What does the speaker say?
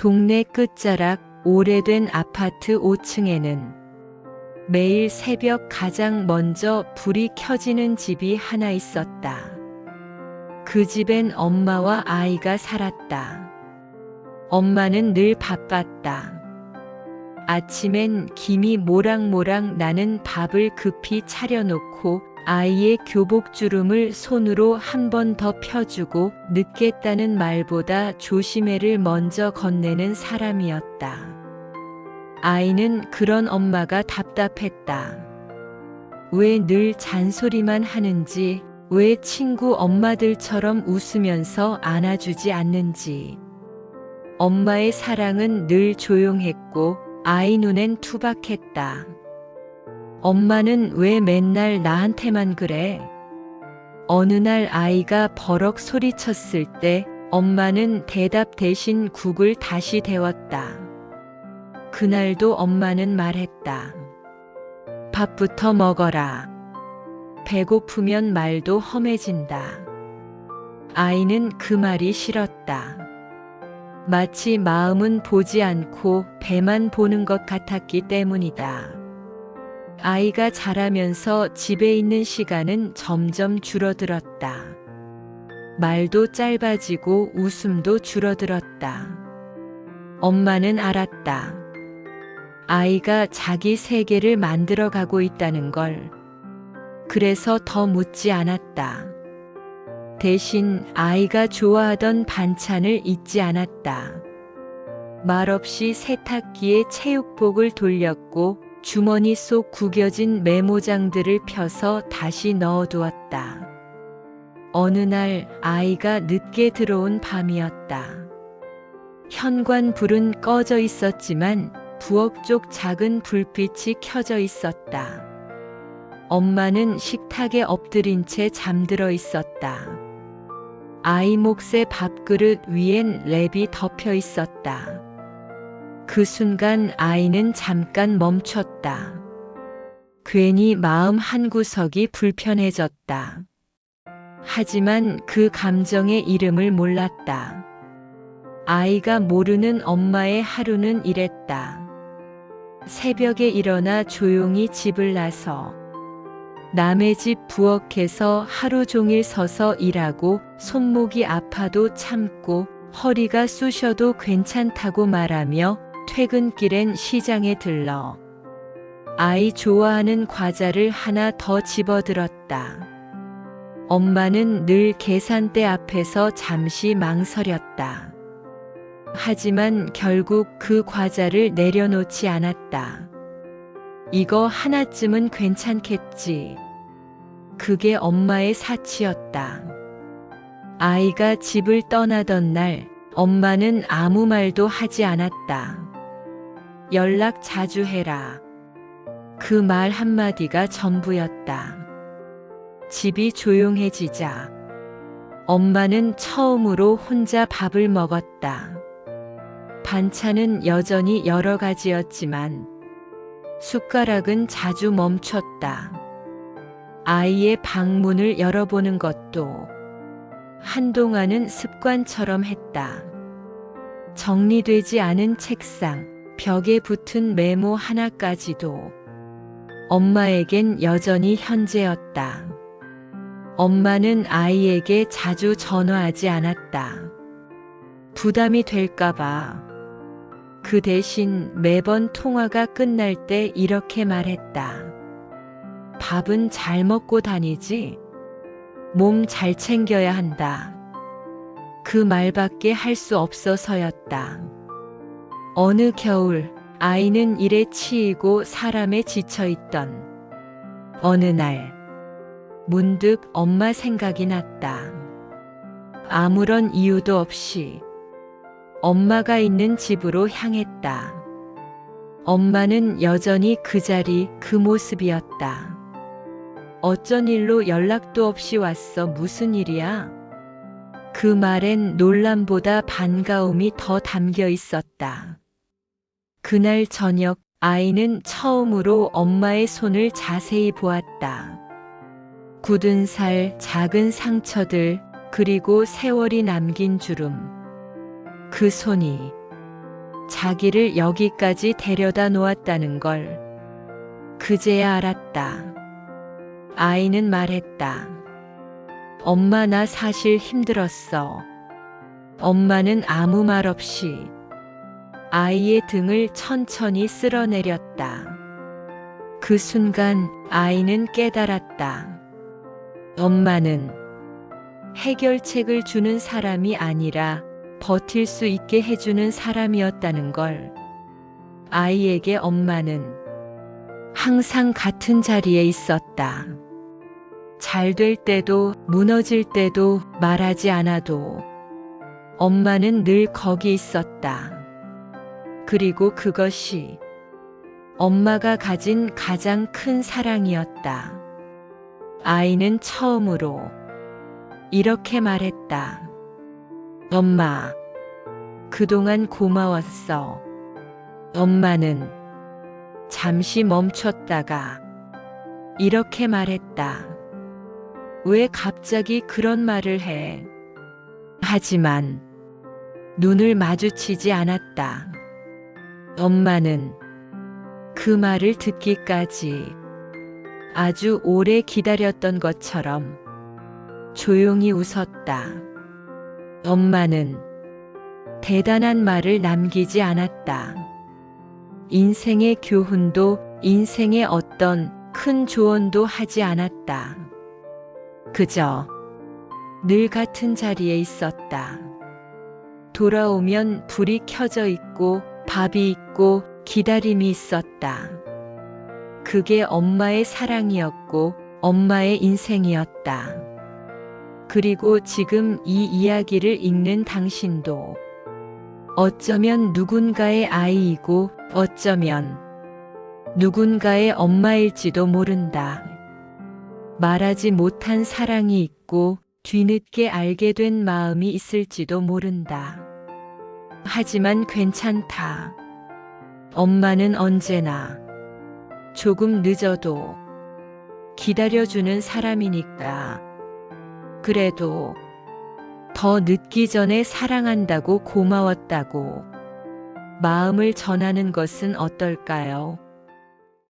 동네 끝자락 오래된 아파트 5층에는 매일 새벽 가장 먼저 불이 켜지는 집이 하나 있었다. 그 집엔 엄마와 아이가 살았다. 엄마는 늘 바빴다. 아침엔 김이 모락모락 나는 밥을 급히 차려놓고 아이의 교복주름을 손으로 한 번 더 펴주고 늦겠다는 말보다 조심해를 먼저 건네는 사람이었다. 아이는 그런 엄마가 답답했다. 왜 늘 잔소리만 하는지, 왜 친구 엄마들처럼 웃으면서 안아주지 않는지. 엄마의 사랑은 늘 조용했고 아이 눈엔 투박했다. 엄마는 왜 맨날 나한테만 그래? 어느 날 아이가 버럭 소리쳤을 때 엄마는 대답 대신 국을 다시 데웠다. 그날도 엄마는 말했다. 밥부터 먹어라. 배고프면 말도 험해진다. 아이는 그 말이 싫었다. 마치 마음은 보지 않고 배만 보는 것 같았기 때문이다. 아이가 자라면서 집에 있는 시간은 점점 줄어들었다. 말도 짧아지고 웃음도 줄어들었다. 엄마는 알았다. 아이가 자기 세계를 만들어가고 있다는 걸. 그래서 더 묻지 않았다. 대신 아이가 좋아하던 반찬을 잊지 않았다. 말없이 세탁기에 체육복을 돌렸고 주머니 속 구겨진 메모장들을 펴서 다시 넣어두었다. 어느 날 아이가 늦게 들어온 밤이었다. 현관불은 꺼져 있었지만 부엌 쪽 작은 불빛이 켜져 있었다. 엄마는 식탁에 엎드린 채 잠들어 있었다. 아이 몫의 밥그릇 위엔 랩이 덮여 있었다. 그 순간 아이는 잠깐 멈췄다. 괜히 마음 한구석이 불편해졌다. 하지만 그 감정의 이름을 몰랐다. 아이가 모르는 엄마의 하루는 이랬다. 새벽에 일어나 조용히 집을 나서 남의 집 부엌에서 하루 종일 서서 일하고 손목이 아파도 참고 허리가 쑤셔도 괜찮다고 말하며 퇴근길엔 시장에 들러 아이 좋아하는 과자를 하나 더 집어들었다. 엄마는 늘 계산대 앞에서 잠시 망설였다. 하지만 결국 그 과자를 내려놓지 않았다. 이거 하나쯤은 괜찮겠지. 그게 엄마의 사치였다. 아이가 집을 떠나던 날 엄마는 아무 말도 하지 않았다. 연락 자주 해라. 그 말 한마디가 전부였다. 집이 조용해지자 엄마는 처음으로 혼자 밥을 먹었다. 반찬은 여전히 여러 가지였지만 숟가락은 자주 멈췄다. 아이의 방문을 열어보는 것도 한동안은 습관처럼 했다. 정리되지 않은 책상, 벽에 붙은 메모 하나까지도 엄마에겐 여전히 현재였다. 엄마는 아이에게 자주 전화하지 않았다. 부담이 될까봐. 그 대신 매번 통화가 끝날 때 이렇게 말했다. 밥은 잘 먹고 다니지? 몸 잘 챙겨야 한다. 그 말밖에 할 수 없어서였다. 어느 겨울 아이는 일에 치이고 사람에 지쳐있던 어느 날 문득 엄마 생각이 났다. 아무런 이유도 없이 엄마가 있는 집으로 향했다. 엄마는 여전히 그 자리, 그 모습이었다. 어쩐 일로 연락도 없이 왔어? 무슨 일이야? 그 말엔 놀람보다 반가움이 더 담겨 있었다. 그날 저녁 아이는 처음으로 엄마의 손을 자세히 보았다. 굳은 살, 작은 상처들, 그리고 세월이 남긴 주름. 그 손이 자기를 여기까지 데려다 놓았다는 걸 그제야 알았다. 아이는 말했다. 엄마, 나 사실 힘들었어. 엄마는 아무 말 없이 아이의 등을 천천히 쓸어내렸다. 그 순간 아이는 깨달았다. 엄마는 해결책을 주는 사람이 아니라 버틸 수 있게 해주는 사람이었다는 걸. 아이에게 엄마는 항상 같은 자리에 있었다. 잘 될 때도 무너질 때도 말하지 않아도 엄마는 늘 거기 있었다. 그리고 그것이 엄마가 가진 가장 큰 사랑이었다. 아이는 처음으로 이렇게 말했다. 엄마, 그동안 고마웠어. 엄마는 잠시 멈췄다가 이렇게 말했다. 왜 갑자기 그런 말을 해? 하지만 눈을 마주치지 않았다. 엄마는 그 말을 듣기까지 아주 오래 기다렸던 것처럼 조용히 웃었다. 엄마는 대단한 말을 남기지 않았다. 인생의 교훈도 인생의 어떤 큰 조언도 하지 않았다. 그저 늘 같은 자리에 있었다. 돌아오면 불이 켜져 있고 밥이 있고 기다림이 있었다. 그게 엄마의 사랑이었고 엄마의 인생이었다. 그리고 지금 이 이야기를 읽는 당신도 어쩌면 누군가의 아이이고 어쩌면 누군가의 엄마일지도 모른다. 말하지 못한 사랑이 있고 뒤늦게 알게 된 마음이 있을지도 모른다. 하지만 괜찮다. 엄마는 언제나 조금 늦어도 기다려주는 사람이니까. 그래도 더 늦기 전에 사랑한다고 고마웠다고 마음을 전하는 것은 어떨까요?